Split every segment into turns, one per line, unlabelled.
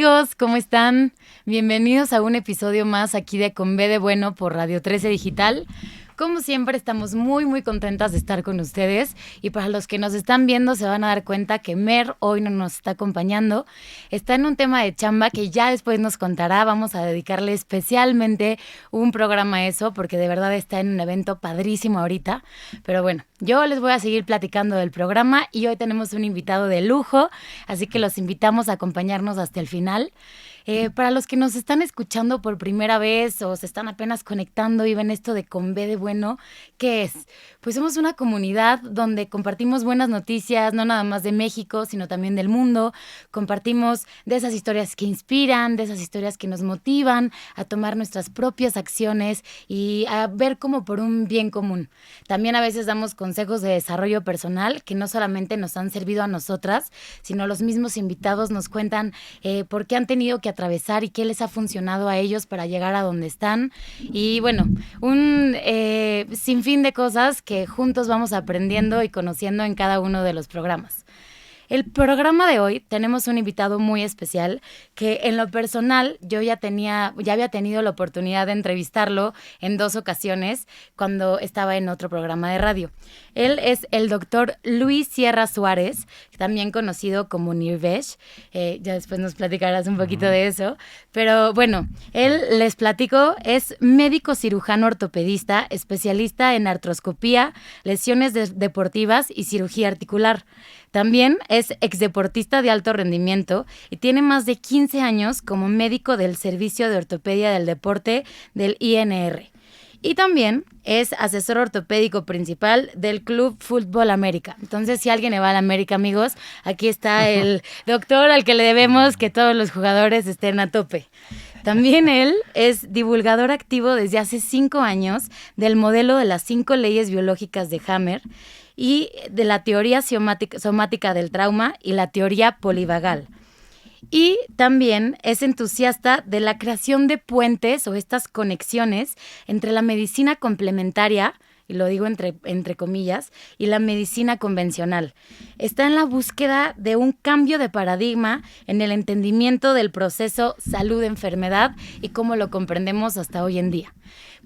amigos, ¿cómo están? Bienvenidos a un episodio más aquí de Con B de Bueno por Radio 13 Digital. Como siempre, estamos muy contentas de estar con ustedes y para los que nos están viendo se van a dar cuenta que Mer hoy no nos está acompañando. Está en un tema de chamba que ya después nos contará. Vamos a dedicarle especialmente un programa a eso porque de verdad está en un evento padrísimo ahorita. Pero bueno, yo les voy a seguir platicando del programa y hoy tenemos un invitado de lujo, así que los invitamos a acompañarnos hasta el final. Para los que nos están escuchando por primera vez o se están apenas conectando y ven esto de Con B de Bueno, ¿qué es? Pues somos una comunidad donde compartimos buenas noticias, no nada más de México, sino también del mundo. Compartimos de esas historias que inspiran, de esas historias que nos motivan a tomar nuestras propias acciones y a ver como por un bien común. También a veces damos consejos de desarrollo personal que no solamente nos han servido a nosotras, sino los mismos invitados nos cuentan por qué han tenido que atravesar y qué les ha funcionado a ellos para llegar a donde están. Y bueno, un sinfín de cosas que juntos vamos aprendiendo y conociendo en cada uno de los programas. El programa de hoy tenemos un invitado muy especial que en lo personal yo ya había tenido la oportunidad de entrevistarlo en 2 ocasiones cuando estaba en otro programa de radio. Él es el doctor Luis Sierra Suárez, también conocido como Nirvesh. Ya después nos platicarás un poquito de eso. Pero bueno, él, les platico, es médico cirujano ortopedista, especialista en artroscopía, lesiones deportivas y cirugía articular. También es exdeportista de alto rendimiento y tiene más de 15 años como médico del Servicio de Ortopedia del Deporte del INR. Y también es asesor ortopédico principal del Club Fútbol América. Entonces, si alguien le va a la América, amigos, aquí está el doctor al que le debemos que todos los jugadores estén a tope. También él es divulgador activo desde hace 5 años del modelo de las 5 leyes biológicas de Hammer y de la teoría somática del trauma y la teoría polivagal. Y también es entusiasta de la creación de puentes o estas conexiones entre la medicina complementaria, y lo digo entre comillas, y la medicina convencional. Está en la búsqueda de un cambio de paradigma en el entendimiento del proceso salud-enfermedad y cómo lo comprendemos hasta hoy en día.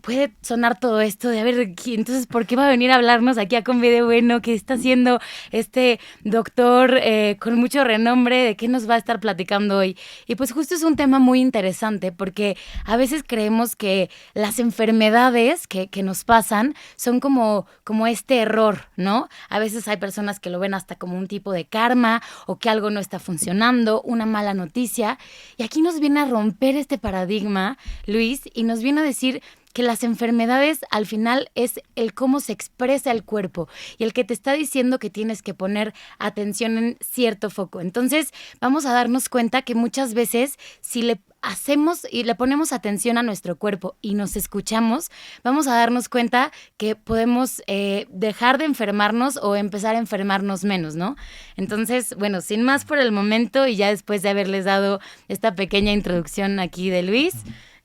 Puede sonar todo esto de, a ver, entonces, ¿por qué va a venir a hablarnos aquí a Con B de Bueno? ¿Qué está haciendo este doctor con mucho renombre? ¿De qué nos va a estar platicando hoy? Y pues justo es un tema muy interesante porque a veces creemos que las enfermedades que nos pasan son como este error, ¿no? A veces hay personas que lo ven hasta como un tipo de karma o que algo no está funcionando, una mala noticia. Y aquí nos viene a romper este paradigma, Luis, y nos viene a decir que las enfermedades al final es el cómo se expresa el cuerpo y el que te está diciendo que tienes que poner atención en cierto foco. Entonces vamos a darnos cuenta que muchas veces si le hacemos y le ponemos atención a nuestro cuerpo y nos escuchamos, vamos a darnos cuenta que podemos dejar de enfermarnos o empezar a enfermarnos menos, ¿no? Entonces, bueno, sin más por el momento y ya después de haberles dado esta pequeña introducción aquí de Luis.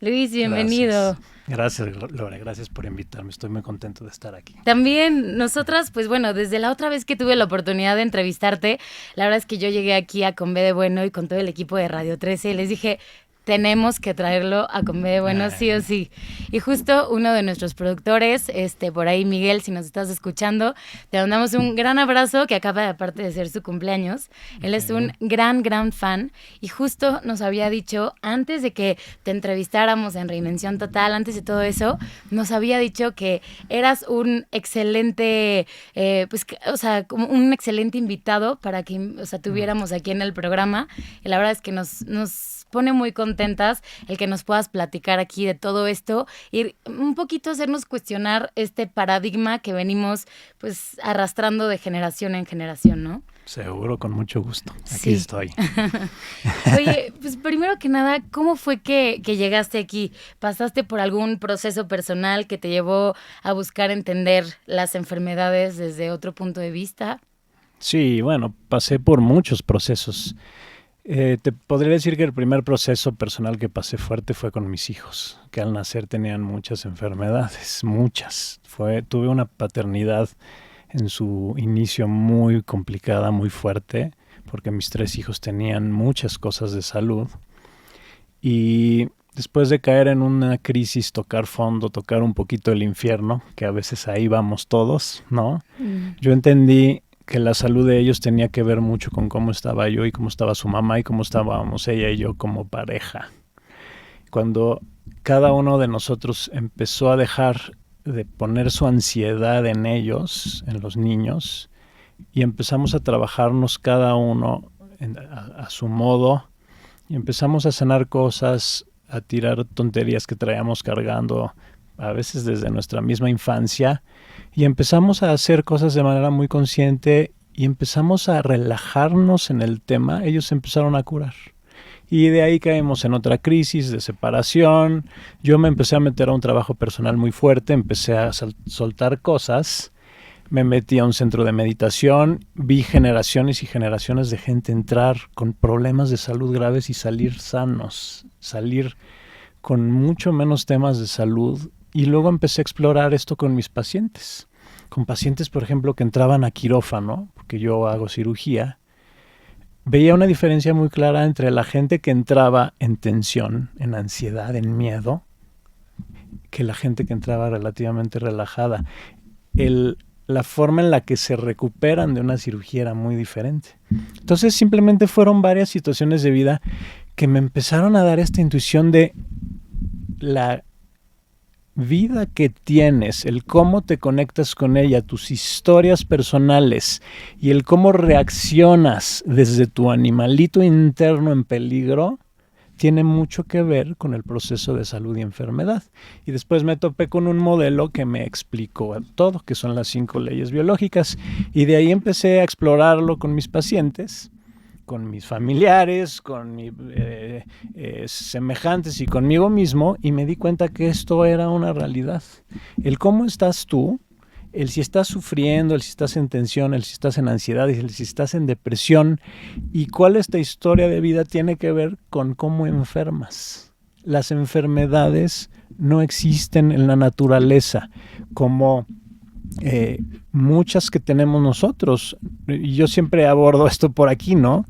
Luis, bienvenido.
Gracias, Lore, gracias por invitarme, estoy muy contento de estar aquí.
También nosotras, pues bueno, desde la otra vez que tuve la oportunidad de entrevistarte, la verdad es que yo llegué aquí a Con B de Bueno y con todo el equipo de Radio 13 y les dije, tenemos que traerlo a Con B de Bueno sí o sí. Y justo uno de nuestros productores, por ahí Miguel, si nos estás escuchando, te mandamos un gran abrazo que acaba aparte de ser su cumpleaños. Él es un gran fan y justo nos había dicho, antes de que te entrevistáramos en Reinvención Total, antes de todo eso, nos había dicho que eras un excelente, como un excelente invitado para que, tuviéramos aquí en el programa. Y la verdad es que nos pone muy contentas el que nos puedas platicar aquí de todo esto y un poquito hacernos cuestionar este paradigma que venimos pues arrastrando de generación en generación, ¿no?
Seguro, con mucho gusto. Aquí
sí.
Estoy.
Oye, pues primero que nada, ¿cómo fue que llegaste aquí? ¿Pasaste por algún proceso personal que te llevó a buscar entender las enfermedades desde otro punto de vista?
Sí, bueno, pasé por muchos procesos. Te podría decir que el primer proceso personal que pasé fuerte fue con mis hijos, que al nacer tenían muchas enfermedades, muchas. Tuve una paternidad en su inicio muy complicada, muy fuerte, porque mis 3 hijos tenían muchas cosas de salud y después de caer en una crisis, tocar fondo, tocar un poquito el infierno, que a veces ahí vamos todos, ¿no? Yo entendí que la salud de ellos tenía que ver mucho con cómo estaba yo y cómo estaba su mamá y cómo estábamos ella y yo como pareja. Cuando cada uno de nosotros empezó a dejar de poner su ansiedad en ellos, en los niños, y empezamos a trabajarnos cada uno a su modo, y empezamos a sanar cosas, a tirar tonterías que traíamos cargando, a veces desde nuestra misma infancia, y empezamos a hacer cosas de manera muy consciente y empezamos a relajarnos en el tema. Ellos empezaron a curar. Y de ahí caímos en otra crisis de separación. Yo me empecé a meter a un trabajo personal muy fuerte, empecé a soltar cosas, me metí a un centro de meditación, vi generaciones y generaciones de gente entrar con problemas de salud graves y salir sanos, salir con mucho menos temas de salud. Y luego empecé a explorar esto con mis pacientes. Con pacientes, por ejemplo, que entraban a quirófano, porque yo hago cirugía, veía una diferencia muy clara entre la gente que entraba en tensión, en ansiedad, en miedo, que la gente que entraba relativamente relajada. La forma en la que se recuperan de una cirugía era muy diferente. Entonces simplemente fueron varias situaciones de vida que me empezaron a dar esta intuición de la vida que tienes, el cómo te conectas con ella, tus historias personales y el cómo reaccionas desde tu animalito interno en peligro, tiene mucho que ver con el proceso de salud y enfermedad. Y después me topé con un modelo que me explicó todo, que son las 5 leyes biológicas, y de ahí empecé a explorarlo con mis pacientes, con mis familiares, con mis semejantes y conmigo mismo, y me di cuenta que esto era una realidad. El cómo estás tú, el si estás sufriendo, el si estás en tensión, el si estás en ansiedad, el si estás en depresión, y cuál esta historia de vida tiene que ver con cómo enfermas. Las enfermedades no existen en la naturaleza como muchas que tenemos nosotros. Y yo siempre abordo esto por aquí, ¿no?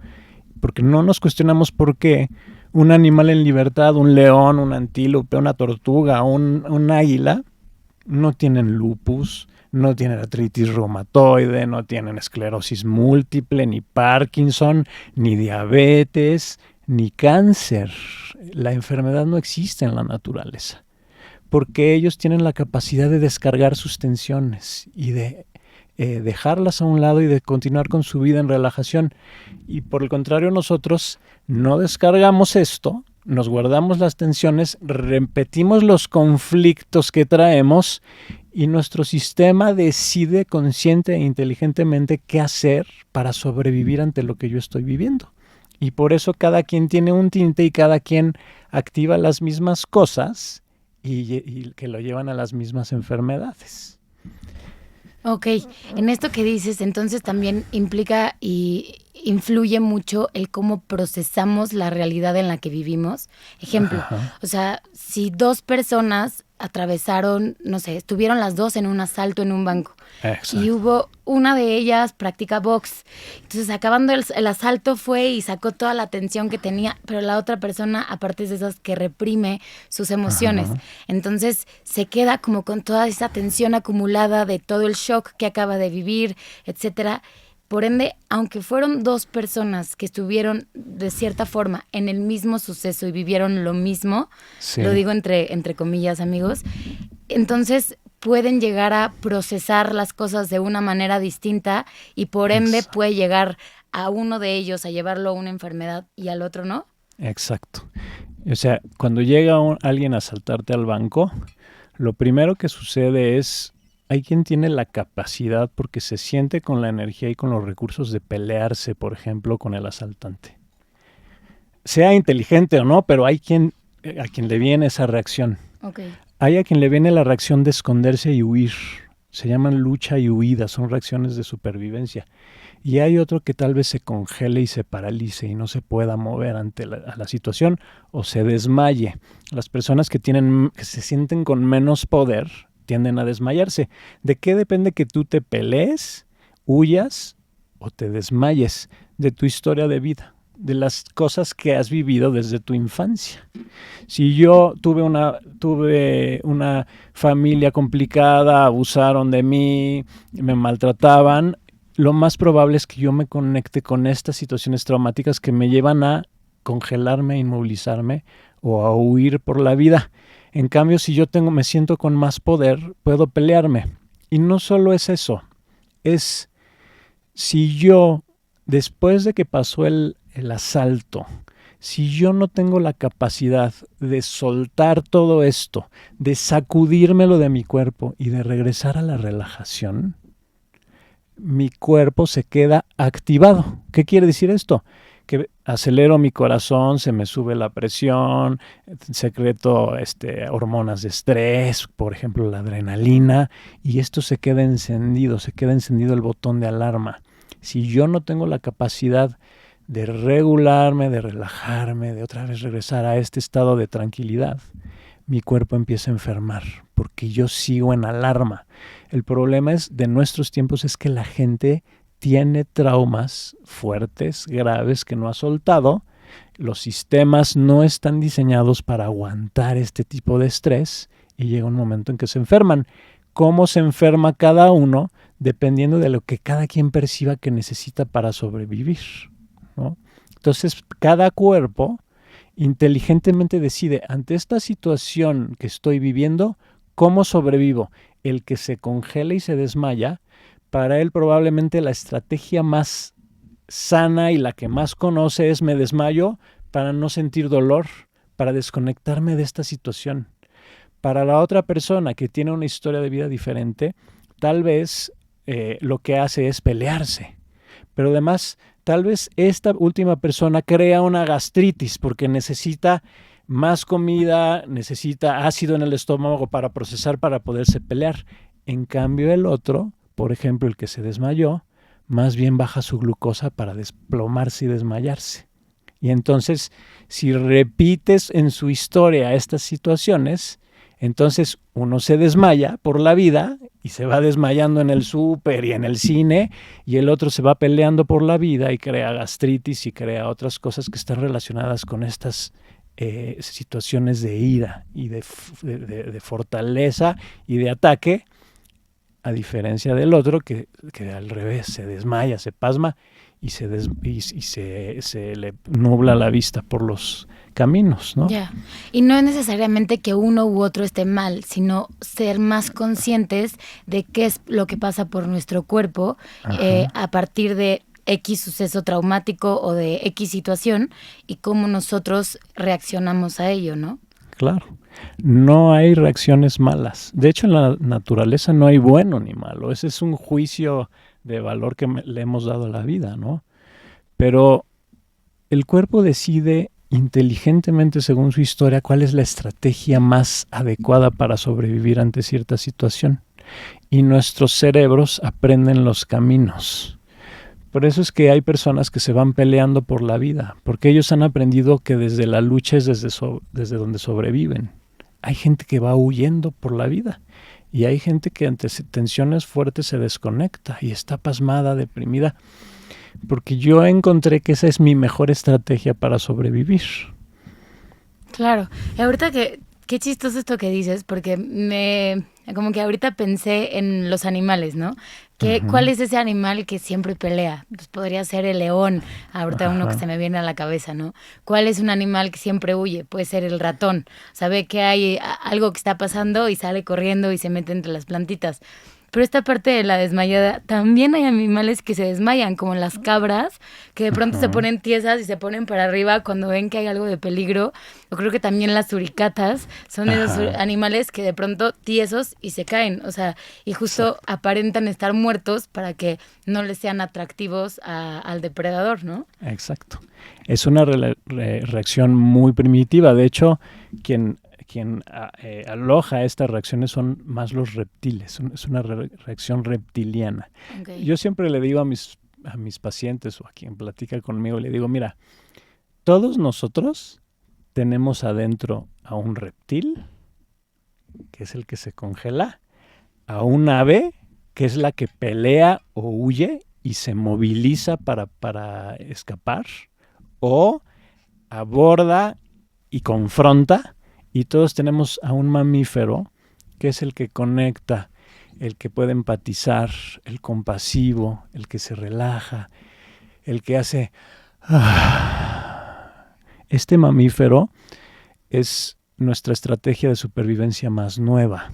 Porque no nos cuestionamos por qué un animal en libertad, un león, un antílope, una tortuga, un águila, no tienen lupus, no tienen artritis reumatoide, no tienen esclerosis múltiple, ni Parkinson, ni diabetes, ni cáncer. La enfermedad no existe en la naturaleza, porque ellos tienen la capacidad de descargar sus tensiones y de dejarlas a un lado y de continuar con su vida en relajación. Y por el contrario, nosotros no descargamos esto, nos guardamos las tensiones, repetimos los conflictos que traemos y nuestro sistema decide consciente e inteligentemente qué hacer para sobrevivir ante lo que yo estoy viviendo. Y por eso cada quien tiene un tinte y cada quien activa las mismas cosas y que lo llevan a las mismas enfermedades.
Ok, en esto que dices, entonces también implica y influye mucho el cómo procesamos la realidad en la que vivimos. Ejemplo,
Ajá.
o sea, si 2 personas atravesaron, no sé, estuvieron las 2 en un asalto en un banco.
Exacto.
Y hubo una de ellas practica box. Entonces, acabando el asalto fue y sacó toda la tensión que tenía, pero la otra persona, aparte es de esas que reprime sus emociones.
Ajá.
Entonces, se queda como con toda esa tensión acumulada de todo el shock que acaba de vivir, etcétera. Por ende, aunque fueron 2 personas que estuvieron de cierta forma en el mismo suceso y vivieron lo mismo,
Sí.
lo digo entre comillas, amigos, entonces pueden llegar a procesar las cosas de una manera distinta y por ende
Exacto.
puede llegar a uno de ellos a llevarlo a una enfermedad y al otro no.
Exacto. O sea, cuando llega alguien a asaltarte al banco, lo primero que sucede es, hay quien tiene la capacidad porque se siente con la energía y con los recursos de pelearse, por ejemplo, con el asaltante. Sea inteligente o no, pero hay quien a quien le viene esa reacción.
Okay.
Hay a quien le viene la reacción de esconderse y huir. Se llaman lucha y huida, son reacciones de supervivencia. Y hay otro que tal vez se congele y se paralice y no se pueda mover ante la situación o se desmaye. Las personas que se sienten con menos poder tienden a desmayarse. ¿De qué depende que tú te pelees, huyas o te desmayes? De tu historia de vida. de las cosas que has vivido desde tu infancia. Si yo tuve una familia complicada, abusaron de mí, me maltrataban, lo más probable es que yo me conecte con estas situaciones traumáticas que me llevan a congelarme, a inmovilizarme o a huir por la vida. En cambio, si yo me siento con más poder, puedo pelearme. Y no solo es eso, es si yo, después de que pasó el asalto, si yo no tengo la capacidad de soltar todo esto, de sacudírmelo de mi cuerpo y de regresar a la relajación, mi cuerpo se queda activado. ¿Qué quiere decir esto? Que acelero mi corazón, se me sube la presión, secreto hormonas de estrés, por ejemplo la adrenalina, y esto se queda encendido el botón de alarma. Si yo no tengo la capacidad de regularme, de relajarme, de otra vez regresar a este estado de tranquilidad, mi cuerpo empieza a enfermar porque yo sigo en alarma. El problema de nuestros tiempos es que la gente tiene traumas fuertes, graves, que no ha soltado. Los sistemas no están diseñados para aguantar este tipo de estrés y llega un momento en que se enferman. ¿Cómo se enferma cada uno? Dependiendo de lo que cada quien perciba que necesita para sobrevivir, ¿no? Entonces, cada cuerpo inteligentemente decide, ante esta situación que estoy viviendo, ¿cómo sobrevivo? El que se congela y se desmaya, para él probablemente la estrategia más sana y la que más conoce es me desmayo para no sentir dolor, para desconectarme de esta situación. Para la otra persona que tiene una historia de vida diferente, tal vez lo que hace es pelearse. Pero además, tal vez esta última persona crea una gastritis porque necesita más comida, necesita ácido en el estómago para procesar, para poderse pelear. En cambio, el otro, por ejemplo, el que se desmayó, más bien baja su glucosa para desplomarse y desmayarse. Y entonces, si repites en su historia estas situaciones, entonces uno se desmaya por la vida y se va desmayando en el súper y en el cine, y el otro se va peleando por la vida y crea gastritis y crea otras cosas que están relacionadas con estas situaciones de ira y de fortaleza y de ataque, a diferencia del otro que al revés se desmaya, se pasma y se le nubla la vista por los caminos, ¿no?
Ya. Y no es necesariamente que uno u otro esté mal, sino ser más conscientes de qué es lo que pasa por nuestro cuerpo a partir de X suceso traumático o de X situación y cómo nosotros reaccionamos a ello, ¿no?
Claro. No hay reacciones malas. De hecho, en la naturaleza no hay bueno ni malo. Ese es un juicio de valor que le hemos dado a la vida, ¿no? Pero el cuerpo decide inteligentemente, según su historia, cuál es la estrategia más adecuada para sobrevivir ante cierta situación. Y nuestros cerebros aprenden los caminos. Por eso es que hay personas que se van peleando por la vida, porque ellos han aprendido que desde la lucha es desde donde sobreviven. Hay gente que va huyendo por la vida y hay gente que ante tensiones fuertes se desconecta y está pasmada, deprimida, porque yo encontré que esa es mi mejor estrategia para sobrevivir.
Claro. Y ahorita qué chistoso esto que dices, porque como que ahorita pensé en los animales, ¿no? ¿Cuál es ese animal que siempre pelea? Pues podría ser el león, ahorita uno que se me viene a la cabeza, ¿no? ¿Cuál es un animal que siempre huye? Puede ser el ratón. Sabe que hay algo que está pasando y sale corriendo y se mete entre las plantitas. Pero esta parte de la desmayada, también hay animales que se desmayan, como las cabras, que de pronto se ponen tiesas y se ponen para arriba cuando ven que hay algo de peligro. Yo creo que también las suricatas son esos animales que de pronto tiesos y se caen. O sea, y justo aparentan estar muertos para que no les sean atractivos al depredador, ¿no?
Exacto. Es una reacción muy primitiva. De hecho, quien aloja estas reacciones son más los reptiles, es una reacción reptiliana. Okay. Yo siempre le digo a mis pacientes o a quien platica conmigo, le digo, mira, todos nosotros tenemos adentro a un reptil, que es el que se congela, a un ave, que es la que pelea o huye y se moviliza para escapar, o aborda y confronta, y todos tenemos a un mamífero que es el que conecta, el que puede empatizar, el compasivo, el que se relaja, el que hace... Este mamífero es nuestra estrategia de supervivencia más nueva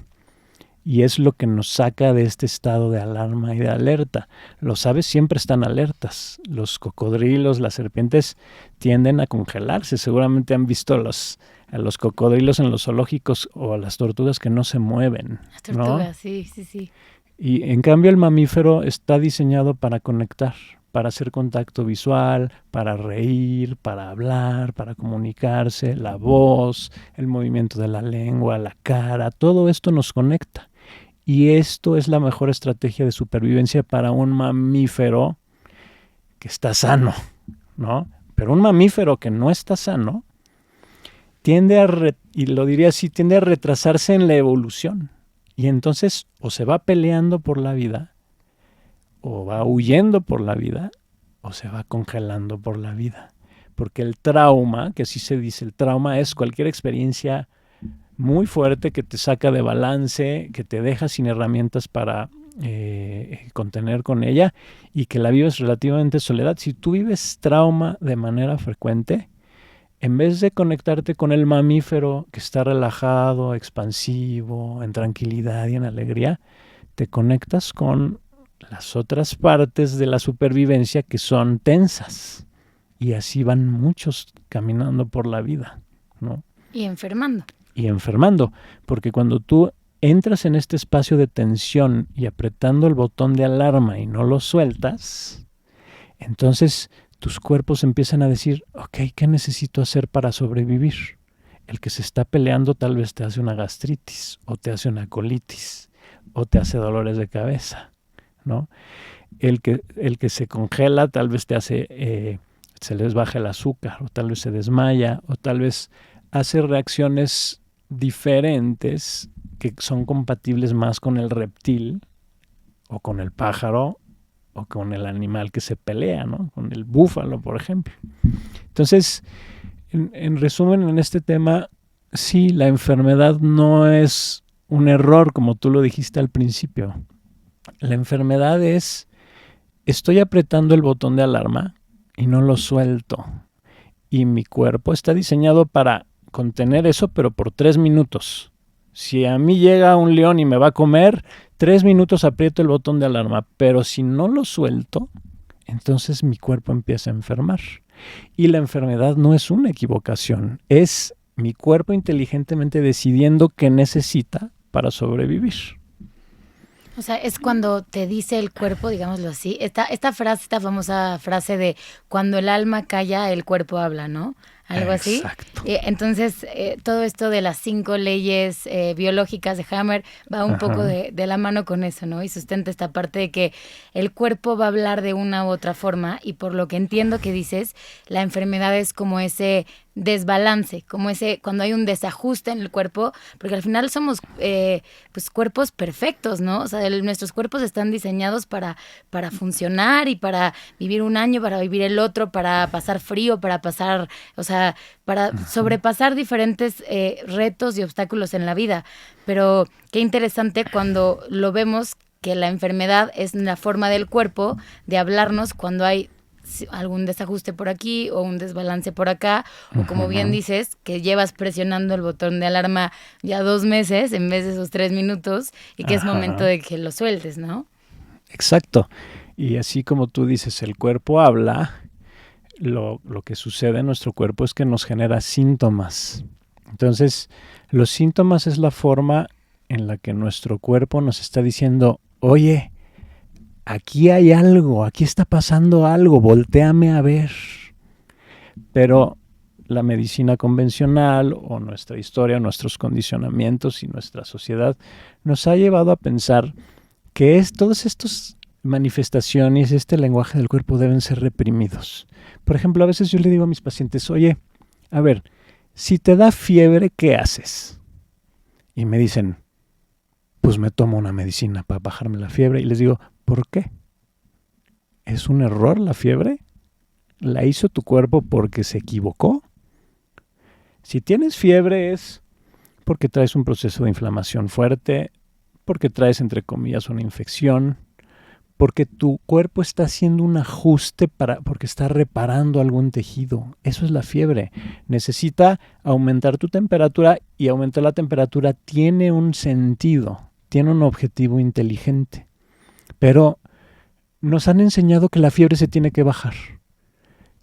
y es lo que nos saca de este estado de alarma y de alerta. Los aves siempre están alertas. Los cocodrilos, las serpientes tienden a congelarse. Seguramente han visto a los cocodrilos en los zoológicos o a las tortugas que no se mueven.
Las tortugas,
¿no?
sí.
Y en cambio el mamífero está diseñado para conectar, para hacer contacto visual, para reír, para hablar, para comunicarse, la voz, el movimiento de la lengua, la cara, todo esto nos conecta. Y esto es la mejor estrategia de supervivencia para un mamífero que está sano, ¿no? Pero un mamífero que no está sano tiende a retrasarse en la evolución. Y entonces o se va peleando por la vida, o va huyendo por la vida, o se va congelando por la vida. Porque el trauma, que así se dice, el trauma es cualquier experiencia muy fuerte que te saca de balance, que te deja sin herramientas para contener con ella y que la vives relativamente soledad. Si tú vives trauma de manera frecuente, en vez de conectarte con el mamífero que está relajado, expansivo, en tranquilidad y en alegría, te conectas con las otras partes de la supervivencia que son tensas. Y así van muchos caminando por la vida, ¿no?
Y enfermando.
Porque cuando tú entras en este espacio de tensión y apretando el botón de alarma y no lo sueltas, entonces tus cuerpos empiezan a decir, ok, ¿qué necesito hacer para sobrevivir? El que se está peleando tal vez te hace una gastritis, o te hace una colitis, o te hace dolores de cabeza, ¿no? El que se congela tal vez te hace, se les baja el azúcar, o tal vez se desmaya, o tal vez hace reacciones diferentes que son compatibles más con el reptil o con el pájaro o con el animal que se pelea, ¿no? Con el búfalo, por ejemplo. Entonces, en resumen, en este tema, sí, la enfermedad no es un error, como tú lo dijiste al principio. La enfermedad es, estoy apretando el botón de alarma y no lo suelto. Y mi cuerpo está diseñado para contener eso, pero por 3 minutos. Si a mí llega un león y me va a comer, 3 minutos aprieto el botón de alarma, pero si no lo suelto, entonces mi cuerpo empieza a enfermar. Y la enfermedad no es una equivocación, es mi cuerpo inteligentemente decidiendo qué necesita para sobrevivir.
O sea, es cuando te dice el cuerpo, digámoslo así, esta frase, esta famosa frase de cuando el alma calla, el cuerpo habla, ¿no? Algo así.
Exacto.
Entonces, todo esto de las 5 leyes biológicas de Hammer va un poco de la mano con eso, ¿no? Y sustenta esta parte de que el cuerpo va a hablar de una u otra forma y por lo que entiendo que dices, la enfermedad es como ese desbalance, como ese cuando hay un desajuste en el cuerpo, porque al final somos pues cuerpos perfectos, ¿no? O sea, nuestros cuerpos están diseñados para funcionar y para vivir un año, para vivir el otro, para pasar frío, para pasar, o sea, para sobrepasar diferentes retos y obstáculos en la vida. Pero qué interesante cuando lo vemos que la enfermedad es la forma del cuerpo de hablarnos cuando hay algún desajuste por aquí o un desbalance por acá, o como bien dices, que llevas presionando el botón de alarma ya 2 meses en vez de esos 3 minutos y que es momento de que lo sueltes, ¿no?
Exacto. Y así como tú dices, el cuerpo habla, lo que sucede en nuestro cuerpo es que nos genera síntomas. Entonces, los síntomas es la forma en la que nuestro cuerpo nos está diciendo, oye, aquí hay algo, aquí está pasando algo, voltéame a ver. Pero la medicina convencional o nuestra historia, nuestros condicionamientos y nuestra sociedad nos ha llevado a pensar que todos estos manifestaciones, este lenguaje del cuerpo deben ser reprimidos. Por ejemplo, a veces yo le digo a mis pacientes, oye, a ver, si te da fiebre, ¿qué haces? Y me dicen, pues me tomo una medicina para bajarme la fiebre. Y les digo, ¿por qué? ¿Es un error la fiebre? la hizo tu cuerpo porque se equivocó. Si tienes fiebre es porque traes un proceso de inflamación fuerte, porque traes, entre comillas, una infección, porque tu cuerpo está haciendo un ajuste porque está reparando algún tejido. Eso es la fiebre. Necesita aumentar tu temperatura, y aumentar la temperatura tiene un sentido, tiene un objetivo inteligente. Pero nos han enseñado que la fiebre se tiene que bajar,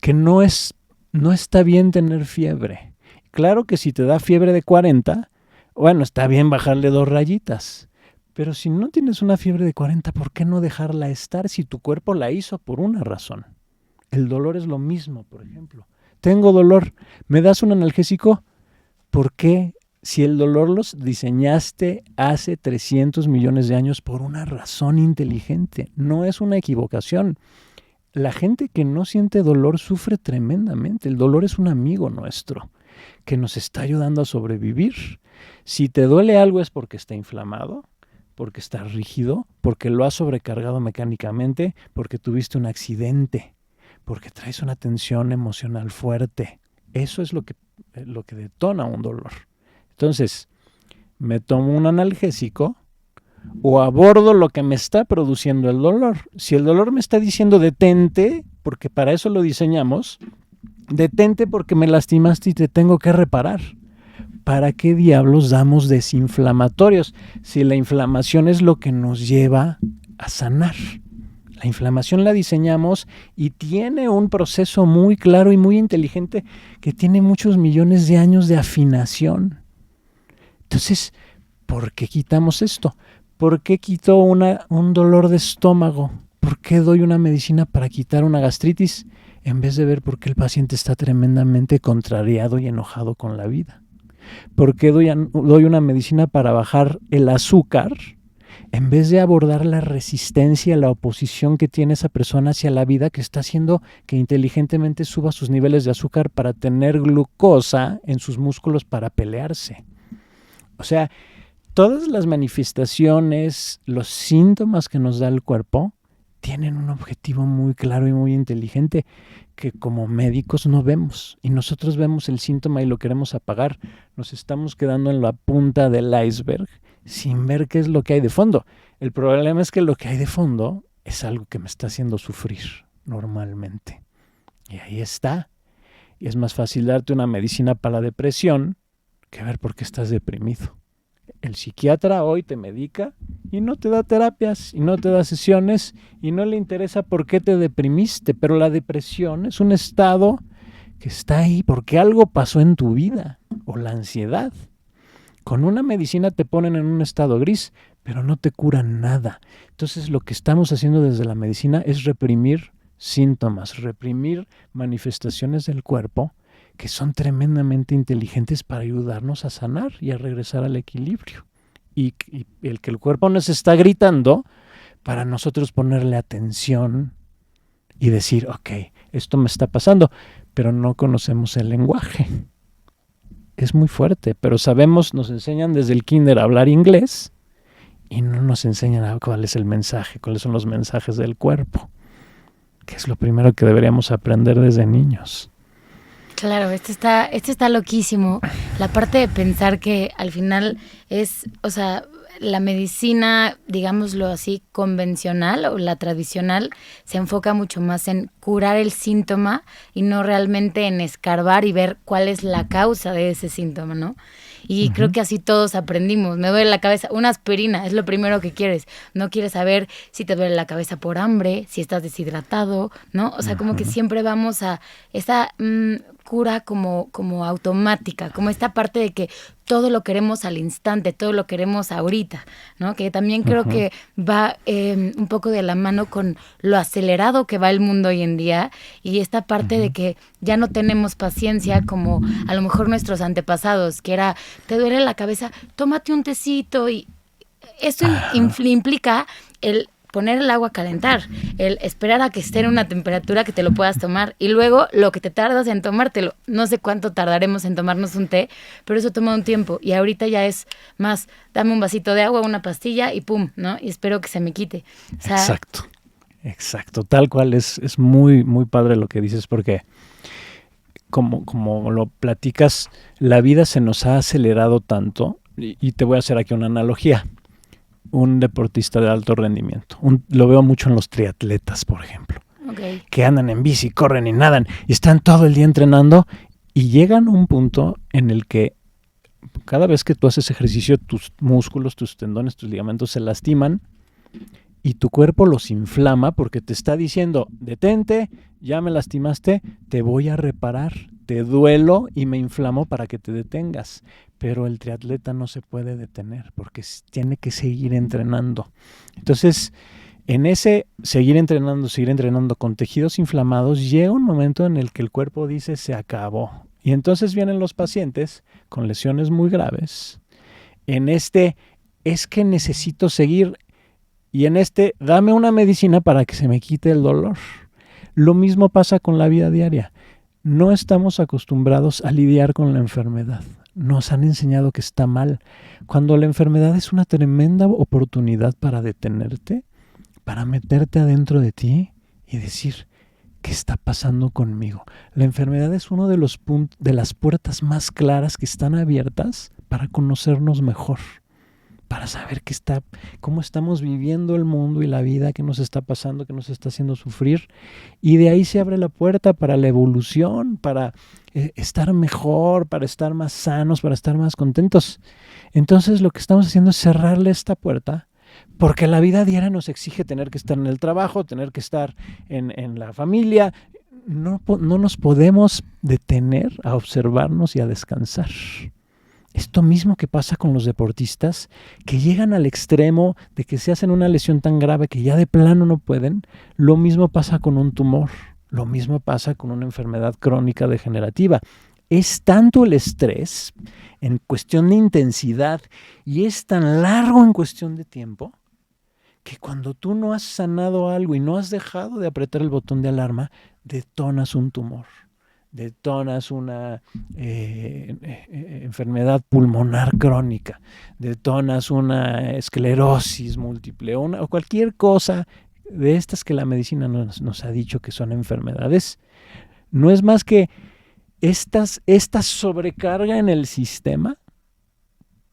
que no está bien tener fiebre. Claro que si te da fiebre de 40, bueno, está bien bajarle 2 rayitas. Pero si no tienes una fiebre de 40, ¿por qué no dejarla estar si tu cuerpo la hizo por una razón? El dolor es lo mismo, por ejemplo. Tengo dolor, ¿me das un analgésico? ¿Por qué? Si el dolor los diseñaste hace 300 millones de años por una razón inteligente, no es una equivocación. La gente que no siente dolor sufre tremendamente. El dolor es un amigo nuestro que nos está ayudando a sobrevivir. Si te duele algo es porque está inflamado, porque está rígido, porque lo has sobrecargado mecánicamente, porque tuviste un accidente, porque traes una tensión emocional fuerte. Eso es lo que detona un dolor. Entonces, me tomo un analgésico o abordo lo que me está produciendo el dolor. Si el dolor me está diciendo detente, porque para eso lo diseñamos, detente porque me lastimaste y te tengo que reparar. ¿Para qué diablos damos desinflamatorios si la inflamación es lo que nos lleva a sanar? La inflamación la diseñamos y tiene un proceso muy claro y muy inteligente que tiene muchos millones de años de afinación. Entonces, ¿por qué quitamos esto? ¿Por qué quito un dolor de estómago? ¿Por qué doy una medicina para quitar una gastritis en vez de ver por qué el paciente está tremendamente contrariado y enojado con la vida? ¿Por qué doy una medicina para bajar el azúcar en vez de abordar la resistencia, la oposición que tiene esa persona hacia la vida, que está haciendo que inteligentemente suba sus niveles de azúcar para tener glucosa en sus músculos para pelearse? O sea, todas las manifestaciones, los síntomas que nos da el cuerpo tienen un objetivo muy claro y muy inteligente que como médicos no vemos, y nosotros vemos el síntoma y lo queremos apagar. Nos estamos quedando en la punta del iceberg sin ver qué es lo que hay de fondo. El problema es que lo que hay de fondo es algo que me está haciendo sufrir normalmente. Y ahí está. Y es más fácil darte una medicina para la depresión que ver por qué estás deprimido. El psiquiatra hoy te medica y no te da terapias y no te da sesiones y no le interesa por qué te deprimiste, pero la depresión es un estado que está ahí porque algo pasó en tu vida, o la ansiedad. Con una medicina te ponen en un estado gris, pero no te curan nada. Entonces lo que estamos haciendo desde la medicina es reprimir síntomas, reprimir manifestaciones del cuerpo que son tremendamente inteligentes para ayudarnos a sanar y a regresar al equilibrio. Y el que el cuerpo nos está gritando para nosotros ponerle atención y decir, ok, esto me está pasando, pero no conocemos el lenguaje. Es muy fuerte, pero sabemos, nos enseñan desde el kinder a hablar inglés y no nos enseñan cuál es el mensaje, cuáles son los mensajes del cuerpo, que es lo primero que deberíamos aprender desde niños.
Claro, este está loquísimo. La parte de pensar que al final es, o sea, la medicina, digámoslo así, convencional o la tradicional, se enfoca mucho más en curar el síntoma y no realmente en escarbar y ver cuál es la causa de ese síntoma, ¿no? Y creo que así todos aprendimos. Me duele la cabeza, una aspirina es lo primero que quieres. No quieres saber si te duele la cabeza por hambre, si estás deshidratado, ¿no? O sea, como que siempre vamos a esa cura como automática, como esta parte de que todo lo queremos al instante, todo lo queremos ahorita, ¿no? Que también creo que va un poco de la mano con lo acelerado que va el mundo hoy en día y esta parte de que ya no tenemos paciencia como a lo mejor nuestros antepasados, que era, te duele la cabeza, tómate un tecito y esto implica el poner el agua a calentar, el esperar a que esté en una temperatura que te lo puedas tomar y luego lo que te tardas en tomártelo. No sé cuánto tardaremos en tomarnos un té, pero eso toma un tiempo y ahorita ya es más, dame un vasito de agua, una pastilla y pum, ¿no? Y espero que se me quite. O sea,
exacto, tal cual. Es muy, muy padre lo que dices porque como lo platicas, la vida se nos ha acelerado tanto y te voy a hacer aquí una analogía. Un deportista de alto rendimiento, lo veo mucho en los triatletas, por ejemplo, que andan en bici, corren y nadan y están todo el día entrenando y llegan a un punto en el que cada vez que tú haces ejercicio, tus músculos, tus tendones, tus ligamentos se lastiman y tu cuerpo los inflama porque te está diciendo, detente, ya me lastimaste, te voy a reparar, te duelo y me inflamo para que te detengas. Pero el triatleta no se puede detener porque tiene que seguir entrenando. Entonces, en ese seguir entrenando con tejidos inflamados, llega un momento en el que el cuerpo dice, se acabó. Y entonces vienen los pacientes con lesiones muy graves. En este, es que necesito seguir. Y en este, dame una medicina para que se me quite el dolor. Lo mismo pasa con la vida diaria. No estamos acostumbrados a lidiar con la enfermedad. Nos han enseñado que está mal. Cuando la enfermedad es una tremenda oportunidad para detenerte, para meterte adentro de ti y decir, ¿qué está pasando conmigo? La enfermedad es uno de las puertas más claras que están abiertas para conocernos mejor, para saber cómo estamos viviendo el mundo y la vida, qué nos está pasando, qué nos está haciendo sufrir. Y de ahí se abre la puerta para la evolución, para estar mejor, para estar más sanos, para estar más contentos. Entonces lo que estamos haciendo es cerrarle esta puerta, porque la vida diaria nos exige tener que estar en el trabajo, tener que estar en la familia. No nos podemos detener a observarnos y a descansar. Esto mismo que pasa con los deportistas, que llegan al extremo de que se hacen una lesión tan grave que ya de plano no pueden, lo mismo pasa con un tumor, lo mismo pasa con una enfermedad crónica degenerativa. Es tanto el estrés en cuestión de intensidad y es tan largo en cuestión de tiempo que cuando tú no has sanado algo y no has dejado de apretar el botón de alarma, detonas un tumor. Detonas una enfermedad pulmonar crónica, detonas una esclerosis múltiple o cualquier cosa de estas que la medicina nos ha dicho que son enfermedades. No es más que esta sobrecarga en el sistema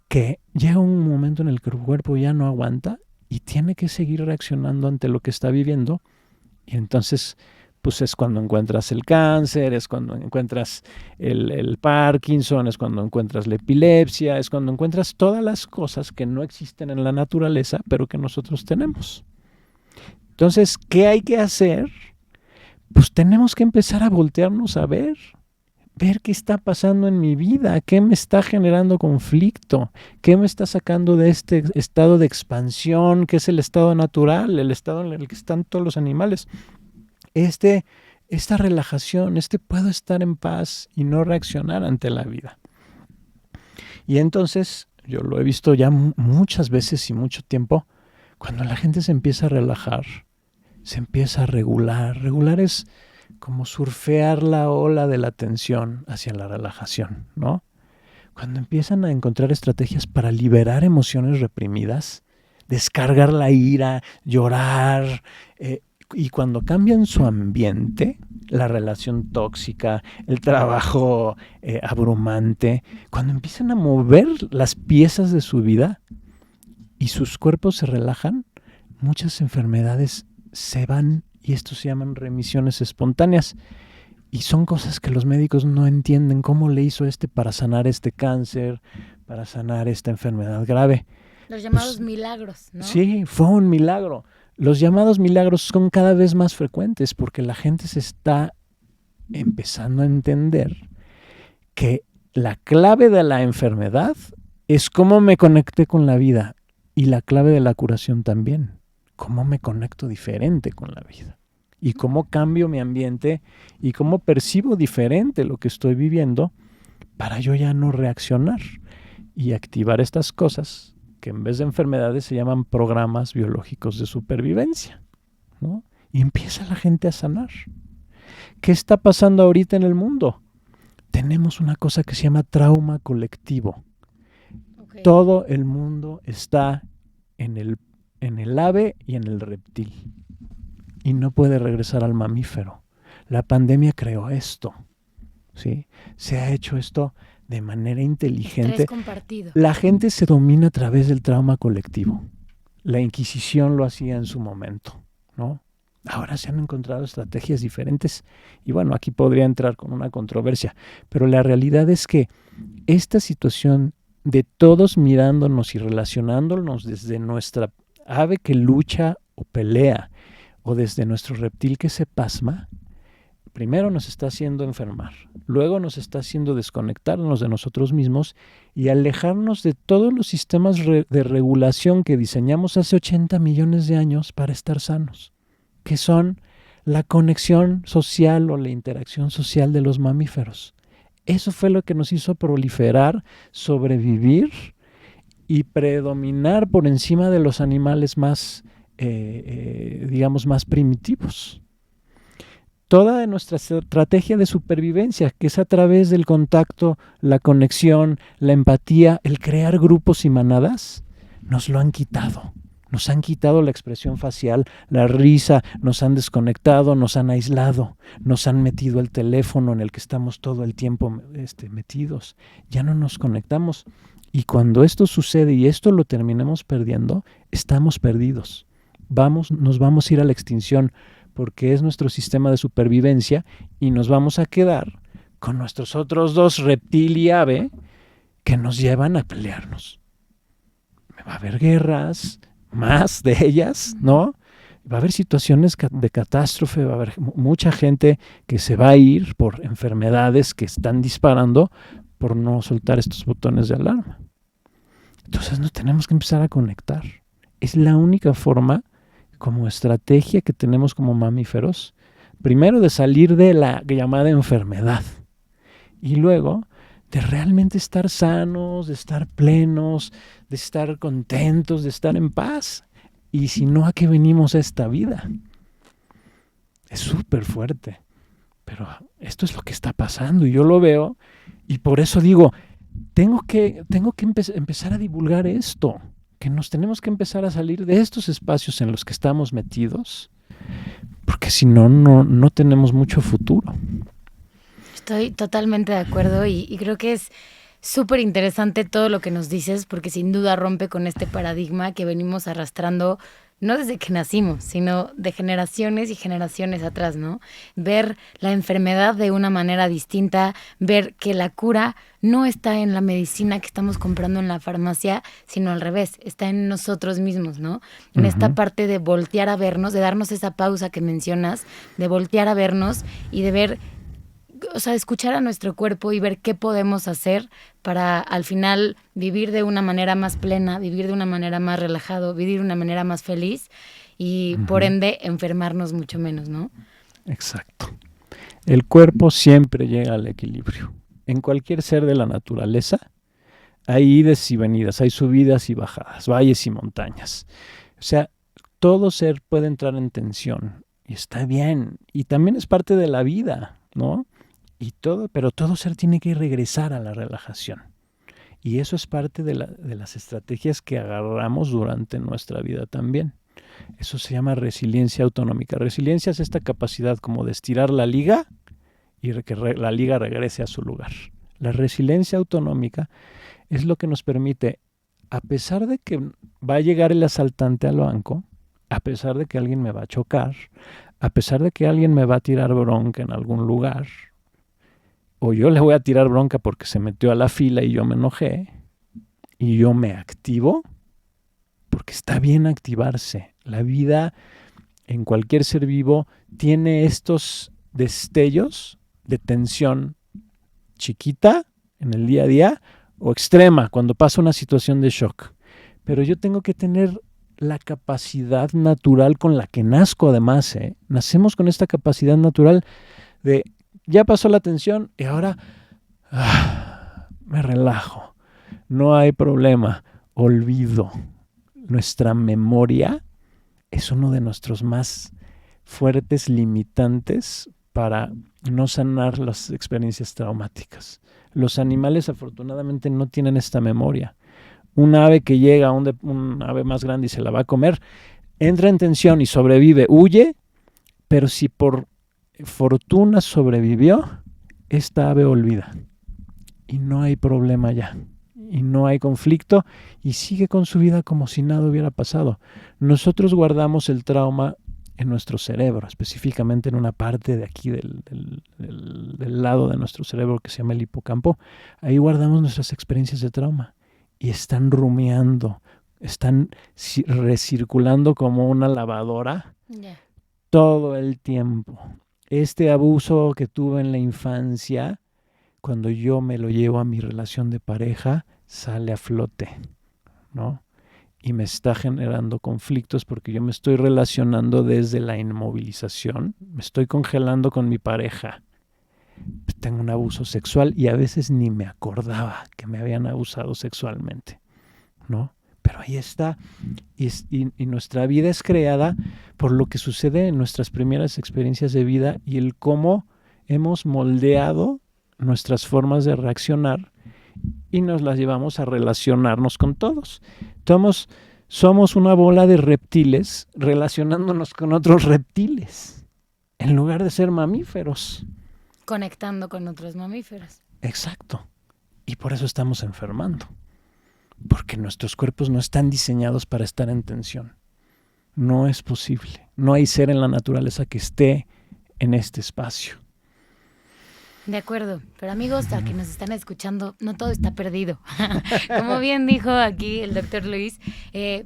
que llega un momento en el que el cuerpo ya no aguanta y tiene que seguir reaccionando ante lo que está viviendo. Y entonces pues es cuando encuentras el cáncer, es cuando encuentras el Parkinson, es cuando encuentras la epilepsia, es cuando encuentras todas las cosas que no existen en la naturaleza, pero que nosotros tenemos. Entonces, ¿qué hay que hacer? Pues tenemos que empezar a voltearnos a ver qué está pasando en mi vida, qué me está generando conflicto, qué me está sacando de este estado de expansión, que es el estado natural, el estado en el que están todos los animales. Esta relajación, puedo estar en paz y no reaccionar ante la vida. Y entonces, yo lo he visto ya muchas veces y mucho tiempo, cuando la gente se empieza a relajar, se empieza a regular. Regular es como surfear la ola de la tensión hacia la relajación, ¿no? Cuando empiezan a encontrar estrategias para liberar emociones reprimidas, descargar la ira, llorar, y cuando cambian su ambiente, la relación tóxica, el trabajo abrumante, cuando empiezan a mover las piezas de su vida y sus cuerpos se relajan, muchas enfermedades se van y esto se llaman remisiones espontáneas. Y son cosas que los médicos no entienden cómo le hizo para sanar este cáncer, para sanar esta enfermedad grave.
Los llamados milagros, ¿no?
Sí, fue un milagro. Los llamados milagros son cada vez más frecuentes porque la gente se está empezando a entender que la clave de la enfermedad es cómo me conecté con la vida y la clave de la curación también, cómo me conecto diferente con la vida y cómo cambio mi ambiente y cómo percibo diferente lo que estoy viviendo para yo ya no reaccionar y activar estas cosas que en vez de enfermedades se llaman programas biológicos de supervivencia, ¿no? Y empieza la gente a sanar. ¿Qué está pasando ahorita en el mundo? Tenemos una cosa que se llama trauma colectivo. Okay. Todo el mundo está en el ave y en el reptil. y no puede regresar al mamífero. La pandemia creó esto, ¿sí? Se ha hecho esto de manera inteligente.
Estrés compartido.
La gente se domina a través del trauma colectivo. La Inquisición lo hacía en su momento, ¿no? Ahora se han encontrado estrategias diferentes y bueno, aquí podría entrar con una controversia, pero la realidad es que esta situación de todos mirándonos y relacionándonos desde nuestra ave que lucha o pelea o desde nuestro reptil que se pasma, primero nos está haciendo enfermar, luego nos está haciendo desconectarnos de nosotros mismos y alejarnos de todos los sistemas de regulación que diseñamos hace 80 millones de años para estar sanos, que son la conexión social o la interacción social de los mamíferos. Eso fue lo que nos hizo proliferar, sobrevivir y predominar por encima de los animales más, digamos, más primitivos. Toda nuestra estrategia de supervivencia, que es a través del contacto, la conexión, la empatía, el crear grupos y manadas, nos lo han quitado. Nos han quitado la expresión facial, la risa, nos han desconectado, nos han aislado, nos han metido el teléfono en el que estamos todo el tiempo metidos. Ya no nos conectamos. Y cuando esto sucede y esto lo terminemos perdiendo, estamos perdidos. Nos vamos a ir a la extinción porque es nuestro sistema de supervivencia y nos vamos a quedar con nuestros otros dos, reptil y ave, que nos llevan a pelearnos. Va a haber guerras, más de ellas, ¿no? Va a haber situaciones de catástrofe, va a haber mucha gente que se va a ir por enfermedades que están disparando por no soltar estos botones de alarma. Entonces nos tenemos que empezar a conectar. Es la única forma, como estrategia que tenemos como mamíferos, primero de salir de la llamada enfermedad y luego de realmente estar sanos, de estar plenos, de estar contentos, de estar en paz. Y si no, ¿a qué venimos a esta vida? Es súper fuerte, pero esto es lo que está pasando y yo lo veo y por eso digo, tengo que empezar a divulgar esto, que nos tenemos que empezar a salir de estos espacios en los que estamos metidos, porque si no, no tenemos mucho futuro.
Estoy totalmente de acuerdo y creo que es súper interesante todo lo que nos dices porque sin duda rompe con este paradigma que venimos arrastrando no desde que nacimos, sino de generaciones y generaciones atrás, ¿no? Ver la enfermedad de una manera distinta, ver que la cura no está en la medicina que estamos comprando en la farmacia, sino al revés, está en nosotros mismos, ¿no? En esta parte de voltear a vernos, de darnos esa pausa que mencionas, de voltear a vernos y de ver, o sea, escuchar a nuestro cuerpo y ver qué podemos hacer para al final vivir de una manera más plena, vivir de una manera más relajado, vivir de una manera más feliz y por ende enfermarnos mucho menos, ¿no?
Exacto. El cuerpo siempre llega al equilibrio. En cualquier ser de la naturaleza hay idas y venidas, hay subidas y bajadas, valles y montañas. O sea, todo ser puede entrar en tensión y está bien. Y también es parte de la vida, ¿no? Pero todo ser tiene que regresar a la relajación. Y eso es parte de las estrategias que agarramos durante nuestra vida también. Eso se llama resiliencia autonómica. Resiliencia es esta capacidad como de estirar la liga y que la liga regrese a su lugar. La resiliencia autonómica es lo que nos permite, a pesar de que va a llegar el asaltante al banco, a pesar de que alguien me va a chocar, a pesar de que alguien me va a tirar bronca en algún lugar, o yo le voy a tirar bronca porque se metió a la fila y yo me enojé, y yo me activo, porque está bien activarse. La vida en cualquier ser vivo tiene estos destellos de tensión chiquita en el día a día o extrema cuando pasa una situación de shock. Pero yo tengo que tener la capacidad natural con la que nazco además. Nacemos con esta capacidad natural de ya pasó la tensión y ahora me relajo. No hay problema. Olvido. Nuestra memoria es uno de nuestros más fuertes limitantes para no sanar las experiencias traumáticas. Los animales afortunadamente no tienen esta memoria. Un ave que llega, un ave más grande y se la va a comer, entra en tensión y sobrevive, huye, Pero si por fortuna sobrevivió, esta ave olvida. Y no hay problema ya. Y no hay conflicto. Y sigue con su vida como si nada hubiera pasado. Nosotros guardamos el trauma en nuestro cerebro, específicamente en una parte de aquí del lado de nuestro cerebro que se llama el hipocampo. Ahí guardamos nuestras experiencias de trauma. Y están rumiando, están recirculando como una lavadora todo el tiempo. Este abuso que tuve en la infancia, cuando yo me lo llevo a mi relación de pareja, sale a flote, ¿no? Y me está generando conflictos porque yo me estoy relacionando desde la inmovilización, me estoy congelando con mi pareja. Tengo un abuso sexual y a veces ni me acordaba que me habían abusado sexualmente, ¿no? Pero ahí está. Y nuestra vida es creada por lo que sucede en nuestras primeras experiencias de vida y el cómo hemos moldeado nuestras formas de reaccionar y nos las llevamos a relacionarnos con todos. Somos una bola de reptiles relacionándonos con otros reptiles en lugar de ser mamíferos.
Conectando con otros mamíferos.
Exacto. Y por eso estamos enfermando. Porque nuestros cuerpos no están diseñados para estar en tensión. No es posible. No hay ser en la naturaleza que esté en este espacio.
De acuerdo, pero amigos, a que nos están escuchando, no todo está perdido. Como bien dijo aquí el doctor Luis,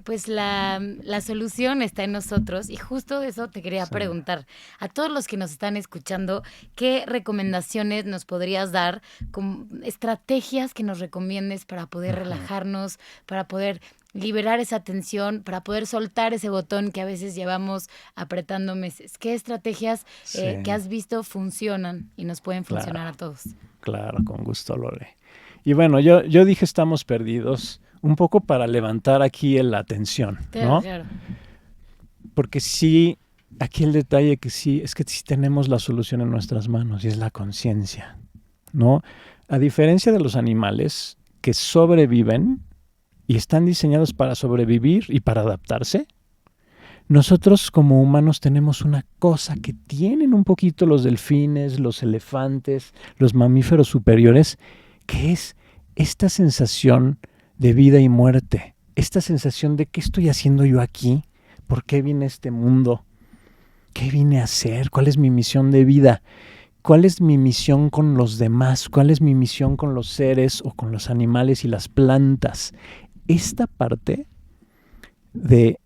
pues la solución está en nosotros y justo de eso te quería preguntar. A todos los que nos están escuchando, ¿qué recomendaciones nos podrías dar, como estrategias que nos recomiendes para poder relajarnos, para poder liberar esa tensión, para poder soltar ese botón que a veces llevamos apretando meses? ¿Qué estrategias que has visto funcionan y nos pueden funcionar a todos?
Claro, con gusto, Lore. Y bueno, yo dije estamos perdidos un poco para levantar aquí la atención, ¿no?
Claro.
Porque sí, aquí el detalle que sí, es que sí tenemos la solución en nuestras manos y es la conciencia, ¿no? A diferencia de los animales que sobreviven, y están diseñados para sobrevivir y para adaptarse, nosotros como humanos tenemos una cosa que tienen un poquito los delfines, los elefantes, los mamíferos superiores, que es esta sensación de vida y muerte, esta sensación de ¿qué estoy haciendo yo aquí? ¿Por qué vine a este mundo? ¿Qué vine a hacer? ¿Cuál es mi misión de vida? ¿Cuál es mi misión con los demás? ¿Cuál es mi misión con los seres o con los animales y las plantas? Esta parte de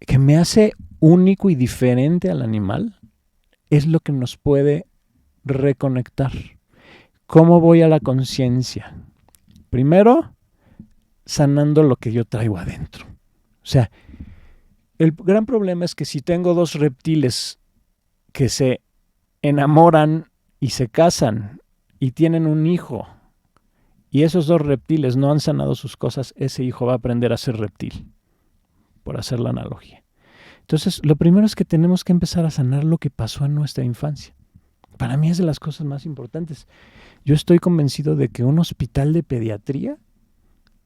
que me hace único y diferente al animal es lo que nos puede reconectar. ¿Cómo voy a la conciencia? Primero, sanando lo que yo traigo adentro. O sea, el gran problema es que si tengo dos reptiles que se enamoran y se casan y tienen un hijo, y esos dos reptiles no han sanado sus cosas, ese hijo va a aprender a ser reptil, por hacer la analogía. Entonces, lo primero es que tenemos que empezar a sanar lo que pasó en nuestra infancia. Para mí es de las cosas más importantes. Yo estoy convencido de que un hospital de pediatría,